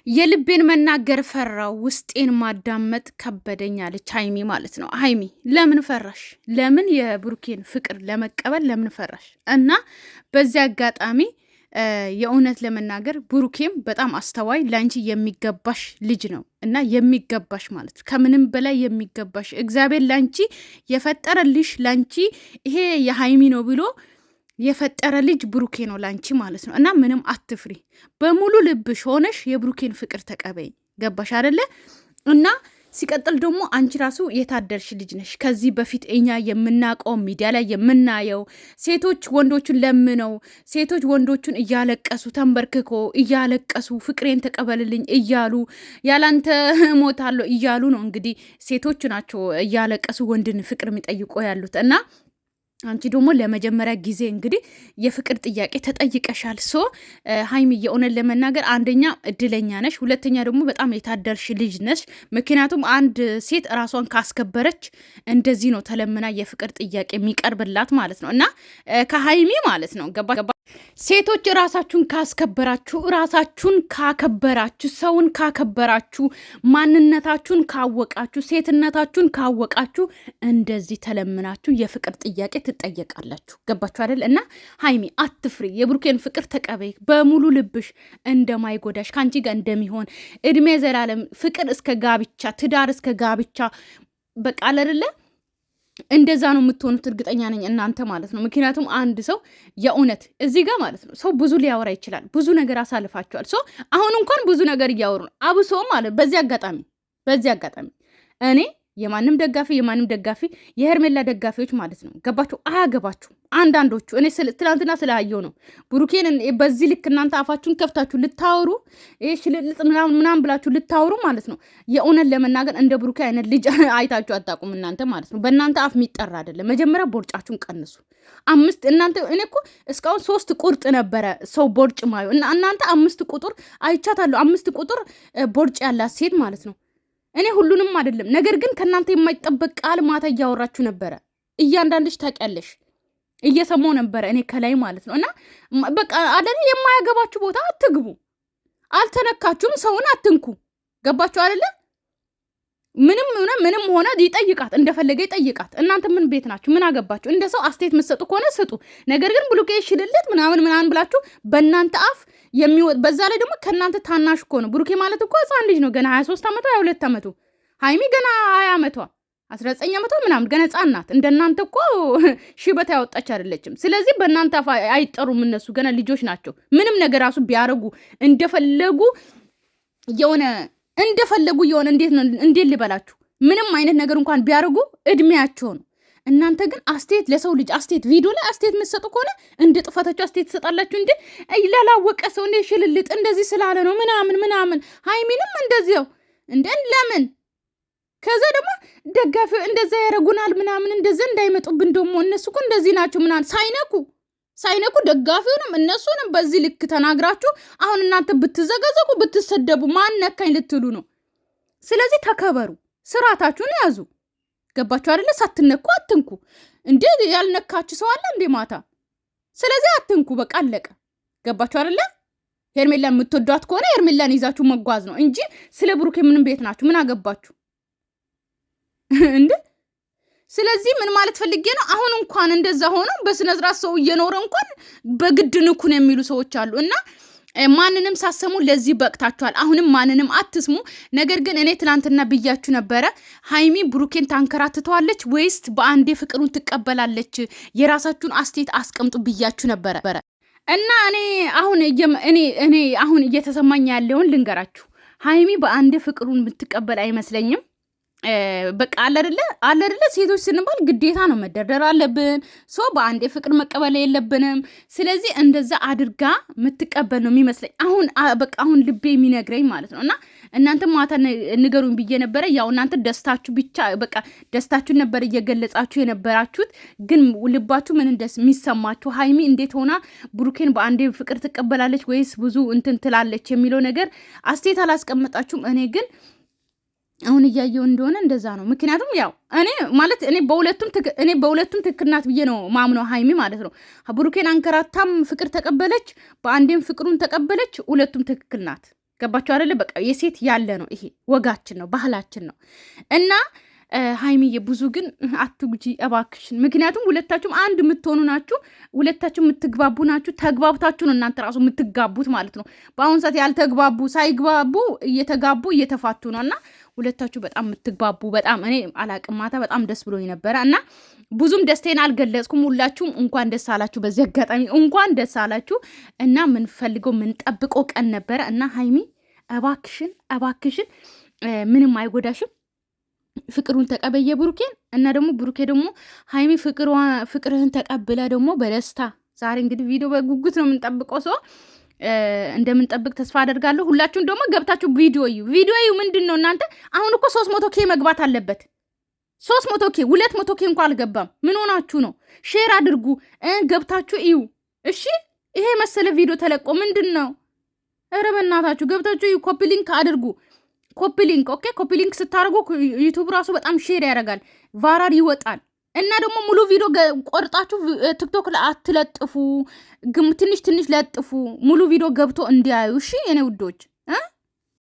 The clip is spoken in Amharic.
የልቤን መናገር ፈራው ውስጤን ማዳመጥ ከበደኝ አለች ሀይሚ ማለት ነው። ሀይሚ ለምን ፈራሽ? ለምን የብሩኬን ፍቅር ለመቀበል ለምን ፈራሽ? እና በዚህ አጋጣሚ የእውነት ለመናገር ብሩኬም በጣም አስተዋይ ላንቺ የሚገባሽ ልጅ ነው እና የሚገባሽ ማለት ከምንም በላይ የሚገባሽ እግዚአብሔር ላንቺ የፈጠረልሽ ላንቺ ይሄ የሀይሚ ነው ብሎ የፈጠረ ልጅ ብሩኬ ነው ላንቺ ማለት ነው። እና ምንም አትፍሪ፣ በሙሉ ልብሽ ሆነሽ የብሩኬን ፍቅር ተቀበይ። ገባሽ አይደለ? እና ሲቀጥል ደግሞ አንቺ ራሱ የታደርሽ ልጅ ነሽ። ከዚህ በፊት እኛ የምናውቀው ሚዲያ ላይ የምናየው ሴቶች ወንዶቹን ለምነው ሴቶች ወንዶቹን እያለቀሱ ተንበርክኮ እያለቀሱ ፍቅሬን ተቀበልልኝ እያሉ ያላንተ እሞታለሁ እያሉ ነው። እንግዲህ ሴቶች ናቸው እያለቀሱ ወንድን ፍቅር የሚጠይቆ ያሉት እና አንቺ ደግሞ ለመጀመሪያ ጊዜ እንግዲህ የፍቅር ጥያቄ ተጠይቀሻል። ሶ ሀይሚ የእውነት ለመናገር አንደኛ እድለኛ ነሽ፣ ሁለተኛ ደግሞ በጣም የታደርሽ ልጅ ነሽ። ምክንያቱም አንድ ሴት ራሷን ካስከበረች እንደዚህ ነው ተለምና የፍቅር ጥያቄ የሚቀርብላት ማለት ነው። እና ከሀይሚ ማለት ነው ገባ ሴቶች ራሳችሁን ካስከበራችሁ፣ ራሳችሁን ካከበራችሁ፣ ሰውን ካከበራችሁ፣ ማንነታችሁን ካወቃችሁ፣ ሴትነታችሁን ካወቃችሁ እንደዚህ ተለምናችሁ የፍቅር ጥያቄ ትጠየቃላችሁ። ገባችሁ አይደል? እና ሀይሚ አትፍሪ፣ የብሩኬን ፍቅር ተቀበይ በሙሉ ልብሽ። እንደማይጎዳሽ ከአንቺ ጋር እንደሚሆን እድሜ ዘላለም ፍቅር እስከ ጋብቻ፣ ትዳር እስከ ጋብቻ በቃ አይደለ? እንደዛ ነው የምትሆኑት፣ እርግጠኛ ነኝ እናንተ ማለት ነው። ምክንያቱም አንድ ሰው የእውነት እዚህ ጋር ማለት ነው ሰው ብዙ ሊያወራ ይችላል፣ ብዙ ነገር አሳልፋቸዋል። ሰው አሁን እንኳን ብዙ ነገር እያወሩ ነው። አብሶ ማለት በዚህ አጋጣሚ እኔ የማንም ደጋፊ የሄርሜላ ደጋፊዎች ማለት ነው ገባችሁ? አያገባችሁ አንዳንዶቹ። እኔ ትናንትና ስላየው ነው ብሩኬን በዚህ ልክ እናንተ አፋችሁን ከፍታችሁ ልታወሩ ሽልልጥ ምናምን ብላችሁ ልታወሩ ማለት ነው። የእውነት ለመናገር እንደ ብሩኬ አይነት ልጅ አይታችሁ አታውቁም እናንተ ማለት ነው። በእናንተ አፍ የሚጠራ አይደለም። መጀመሪያ ቦርጫችሁን ቀንሱ። እናንተ እኔ እኮ እስካሁን 3 ቁርጥ ነበረ ሰው ቦርጭ ማዩ እና እናንተ 5 ቁጥር አይቻታለሁ። 5 ቁጥር ቦርጭ ያላት ሴት ማለት ነው። እኔ ሁሉንም አይደለም፣ ነገር ግን ከእናንተ የማይጠበቅ ቃል ማታ እያወራችሁ ነበረ። እያንዳንድሽ ታውቂያለሽ፣ እየሰማው ነበረ እኔ ከላይ ማለት ነው። እና በቃ አይደል የማያገባችሁ ቦታ አትግቡ። አልተነካችሁም፣ ሰውን አትንኩ። ገባችሁ አይደለ? ምንም ሆነ ይጠይቃት፣ እንደፈለገ ይጠይቃት። እናንተ ምን ቤት ናችሁ? ምን አገባችሁ? እንደ ሰው አስተያየት የምትሰጡ ከሆነ ስጡ። ነገር ግን ብሉኬ ሽልልት ምናምን ብላችሁ በእናንተ አፍ የሚወጥ በዛ ላይ ደግሞ ከእናንተ ታናሽ እኮ ነው። ብሩኬ ማለት እኮ ህፃን ልጅ ነው። ገና 23 ዓመቷ 22 ዓመቱ፣ ሀይሚ ገና 20 ዓመቷ 19 ዓመቷ ምናምን ገና ህፃን ናት። እንደናንተ እኮ ሽበት ያወጣች አይደለችም። ስለዚህ በእናንተ አፍ አይጠሩም። እነሱ ገና ልጆች ናቸው። ምንም ነገር ራሱ ቢያረጉ እንደፈለጉ የሆነ እንዴት ልበላችሁ፣ ምንም አይነት ነገር እንኳን ቢያደርጉ እድሜያቸው ነው። እናንተ ግን አስተያየት ለሰው ልጅ አስተያየት ቪዲዮ ላይ አስተያየት የምትሰጡ ከሆነ እንደ ጥፋታችሁ አስተያየት ትሰጣላችሁ። እንዴ ላላወቀ ሰው እንደ ሽልልጥ እንደዚህ ስላለ ነው ምናምን ሀይሚንም እንደዚያው እንደ ለምን ከዛ ደግሞ ደጋፊ እንደዛ ያረጉናል ምናምን እንደዛ እንዳይመጡብን ደግሞ እነሱ እኮ እንደዚህ ናቸው ምናምን ሳይነኩ ደጋፊውንም እነሱንም በዚህ ልክ ተናግራችሁ አሁን እናንተ ብትዘገዘቁ ብትሰደቡ ማን ነካኝ ልትሉ ነው። ስለዚህ ተከበሩ፣ ስርዓታችሁን ያዙ። ገባችሁ አይደለ? ሳትነኩ አትንኩ። እንዴ ያልነካችሁ ሰው አለ እንዴ ማታ? ስለዚህ አትንኩ፣ በቃ አለቀ። ገባችሁ አይደለ? ሄርሜላን የምትወዷት ከሆነ ሄርሜላን ይዛችሁ መጓዝ ነው እንጂ ስለ ብሩኬ ምንም ቤት ናችሁ? ምን አገባችሁ እንዴ? ስለዚህ ምን ማለት ፈልጌ ነው፣ አሁን እንኳን እንደዛ ሆኖ በስነ ስርዓት ሰው እየኖረ እንኳን በግድ ንኩን የሚሉ ሰዎች አሉ። እና ማንንም ሳሰሙ ለዚህ በቅታችኋል። አሁንም ማንንም አትስሙ። ነገር ግን እኔ ትናንትና ብያችሁ ነበረ፣ ሀይሚ ብሩኬን ታንከራትተዋለች ወይስ በአንዴ ፍቅሩን ትቀበላለች? የራሳችሁን አስተያየት አስቀምጡ ብያችሁ ነበረ። እና እኔ አሁን እየተሰማኝ ያለውን ልንገራችሁ። ሀይሚ በአንዴ ፍቅሩን የምትቀበል አይመስለኝም። በቃ አለርለ ሴቶች ስንባል ግዴታ ነው መደርደር አለብን። ሶ በአንዴ ፍቅር መቀበል የለብንም። ስለዚህ እንደዛ አድርጋ የምትቀበል ነው የሚመስለኝ አሁን ልቤ የሚነግረኝ ማለት ነው። እና እናንተ ማታ ንገሩኝ ብዬ ነበረ። ያው እናንተ ደስታችሁ ብቻ በቃ ደስታችሁን ነበር እየገለጻችሁ የነበራችሁት። ግን ልባችሁ ምን የሚሰማችሁ ሀይሚ እንዴት ሆና ብሩኬን በአንዴ ፍቅር ትቀበላለች ወይስ ብዙ እንትን ትላለች የሚለው ነገር አስተያየት አላስቀመጣችሁም። እኔ ግን አሁን እያየው እንደሆነ እንደዛ ነው። ምክንያቱም ያው እኔ በሁለቱም ትክክል ናት ብዬ ነው ማምነው ሀይሚ ማለት ነው። ብሩኬን አንከራታም ፍቅር ተቀበለች፣ በአንዴም ፍቅሩን ተቀበለች። ሁለቱም ትክክል ናት። ገባችሁ አይደለ? በቃ የሴት ያለ ነው ይሄ ወጋችን ነው ባህላችን ነው። እና ሀይሚዬ ብዙ ግን አትጉጂ እባክሽን። ምክንያቱም ሁለታችሁም አንድ የምትሆኑ ናችሁ፣ ሁለታችሁ የምትግባቡ ናችሁ። ተግባብታችሁ ነው እናንተ ራሱ የምትጋቡት ማለት ነው። በአሁኑ ሰዓት ያልተግባቡ ሳይግባቡ እየተጋቡ እየተፋቱ ነው። እና ሁለታችሁ በጣም የምትግባቡ በጣም እኔ አላቅም። ማታ በጣም ደስ ብሎኝ ነበረ እና ብዙም ደስቴን አልገለጽኩም። ሁላችሁም እንኳን ደስ አላችሁ። በዚህ አጋጣሚ እንኳን ደስ አላችሁ እና ምንፈልገው ምንጠብቀው ቀን ነበረ እና ሀይሚ እባክሽን ምንም አይጎዳሽም። ፍቅሩን ተቀበየ ብሩኬን እና ደግሞ ብሩኬ ደግሞ ሀይሚ ፍቅርህን ተቀብለ ደግሞ በደስታ ዛሬ እንግዲህ ቪዲዮ በጉጉት ነው የምንጠብቀው። ሰው እንደምንጠብቅ ተስፋ አደርጋለሁ። ሁላችሁም ደግሞ ገብታችሁ ቪዲዮ ምንድን ነው እናንተ አሁን እኮ 300 ኬ መግባት አለበት። 300 ኬ 200 ኬ እንኳን አልገባም። ምን ሆናችሁ ነው? ሼር አድርጉ ገብታችሁ እዩ። እሺ ይሄ መሰለ ቪዲዮ ተለቆ ምንድን ነው? ኧረ በእናታችሁ ገብታችሁ እዩ። ኮፒ ሊንክ አድርጉ። ኮፒ ሊንክ ኦኬ። ኮፒ ሊንክ ስታደርጉ ዩቲዩብ ራሱ በጣም ሼር ያደርጋል፣ ቫራር ይወጣል። እና ደግሞ ሙሉ ቪዲዮ ቆርጣችሁ ቲክቶክ ላይ አትለጥፉ፣ ትንሽ ለጥፉ፣ ሙሉ ቪዲዮ ገብቶ እንዲያዩ። እሺ የኔ ውዶች